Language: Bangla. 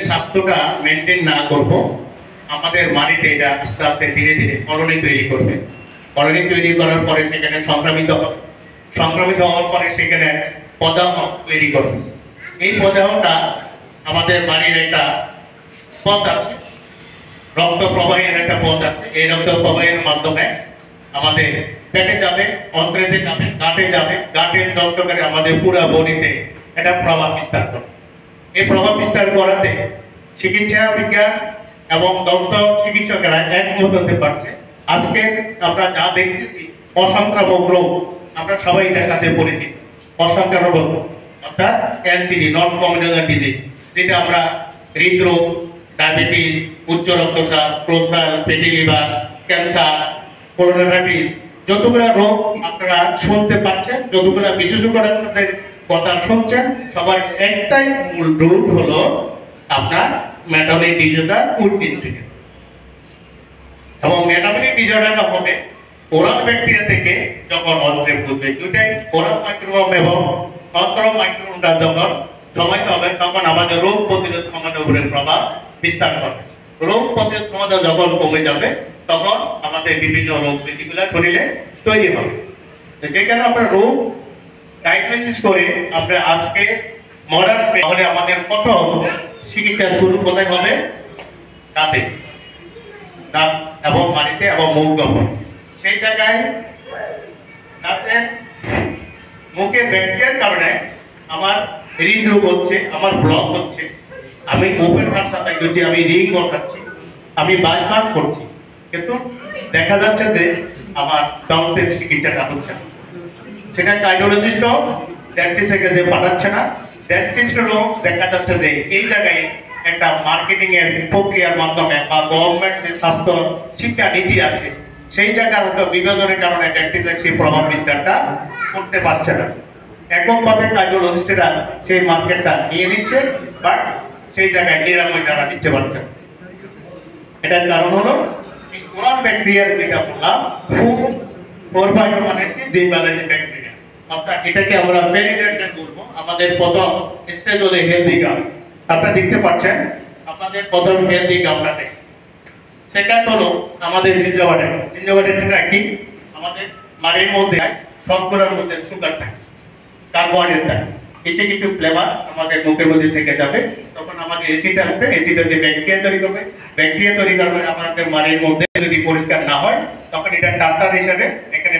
স্বাস্থ্যটা মেনটেন না করব, আমাদের মাটিতে এটা আস্তে আস্তে ধীরে ধীরে কলোনি তৈরি করবে। কলোনি তৈরি করার পরে সেখানে সংক্রামিত হবে, সংক্রামিত হওয়ার পরে সেখানে প্রদাহ তৈরি করবে। এই প্রদাহটা আমাদের বাড়ির একটা পথ আছে, রক্ত প্রবাহের একটা পথ আছে। এই রক্ত প্রবাহের মাধ্যমে আমাদের পেটে যাবে, অন্ত্রেতে যাবে, গাঁটে যাবে, গাঁটের নষ্ট করে আমাদের পুরো বডিতে এটা প্রভাব বিস্তার করবে। এই প্রভাব বিস্তার করাতে চিকিৎসা বিজ্ঞান এবং দন্ত চিকিৎসকেরা একমত হতে পারছে। আজকে আমরা যা দেখতেছি অসংক্রামক রোগ, আমরা সবাই এটার সাথে পরিচিত। অসংক্রামক রোগ অর্থাৎ এনসিডি, নন কমিউনিকেবল ডিজিজ, যেটা আমরা হৃদরোগ, ডায়াবেটিস, উচ্চ রক্তচাপ, প্রোস্টাল, ফ্যাটি লিভার, ক্যান্সার, করোনাভাইরাস, যতগুলো রোগ আপনারা শুনতে পাচ্ছেন, যতগুলো বিশেষজ্ঞদের কথা শুনছেন, সবার একটাই মূল রুট হলো আপনার মেটাবলিক ডিসঅর্ডার, ফুড ইনট্রিগেন। এবং মেটাবলিক ডিসঅর্ডারটা হবে ওরাল ব্যাকটেরিয়া থেকে যখন অন্ত্রে ঢুকবে, দুটাই ওরাল মাইক্রোবায়োম এবং অন্ত্র মাইক্রোবায়োমটা যখন সময় হবে, তখন আমাদের রোগ প্রতিরোধ ক্ষমতার উপরে প্রভাব বিস্তার করবে। রোগ প্রতিরোধ ক্ষমতা যখন কমে যাবে, তখন আমাদের বিভিন্ন রোগ ব্যাধিগুলো শরীরে তৈরি হবে। যেখানে আমরা রোগ ডায়াগনোসিস করে আমরা আজকে মডার্ন তাহলে আমাদের প্রথম চিকিৎসা শুরু কোথায় হবে? দাঁতে, দাঁত এবং মাড়িতে এবং মুখ গহ্বরে। সেই জায়গায় দাঁতের মুখে ব্যাকটেরিয়ার কারণে আমার হৃদরোগ হচ্ছে, আমার ব্লক হচ্ছে, আমি ওপেন হার্ট সাথে যদি আমি রিং বসাচ্ছি, আমি বাইপাস করছি, কিন্তু দেখা যাচ্ছে যে আমার দাঁতের চিকিৎসাটা হচ্ছে না। সেটা কার্ডিওলজিস্টও ডেন্টিস্টের কাছে পাঠাচ্ছে না। ডেন্টিস্টেরও দেখা যাচ্ছে যে এই জায়গায় একটা মার্কেটিং এর প্রক্রিয়ার মাধ্যমে বা গভর্নমেন্টের স্বাস্থ্য শিক্ষা নীতি আছে, সেই জায়গার হয়তো বিভাজনের কারণে ডেন্টিস্টের সেই প্রভাব বিস্তারটা করতে পারছে না। এককভাবে কার্ডিওলজিস্টরা সেই মার্কেটটা নিয়ে নিচ্ছে, বাট সেই জায়গায় নিরাময় তারা দিতে পারছে না। এটার কারণ হলো ওরাল ব্যাকটেরিয়ার যেটা বললাম, ফুড ফরমাইট মানে যে ব্যালেন্স ব্যাকটেরিয়া, অর্থাৎ এটাকে আমরা পেনিট্রেন্ট বলবো। আমাদের প্রথম স্টেজ হলো হেলদি গাম, আপনারা দেখতে পাচ্ছেন আপনাদের প্রথম হেলদি গামটাতে। সেকেন্ড হলো আমাদের জিঞ্জাভাইটিস। জিঞ্জাভাইটিসটা কি? আমাদের মাড়ির মধ্যে শর্করার মধ্যে সুগার থাকে, কার্বোহাইড্রেট থাকে, কিছু কিছু ফ্লেভার আমাদের মুখের মধ্যে থেকে যাবে, তখন আমাদের অ্যাসিড আসবে, অ্যাসিড হচ্ছে ব্যাকটেরিয়া তৈরি করবে, ব্যাকটেরিয়া তৈরি করবে আমাদের মাড়ির মধ্যে। যদি পরিষ্কার না হয় তখন এটা টার্টার হিসাবে এখানে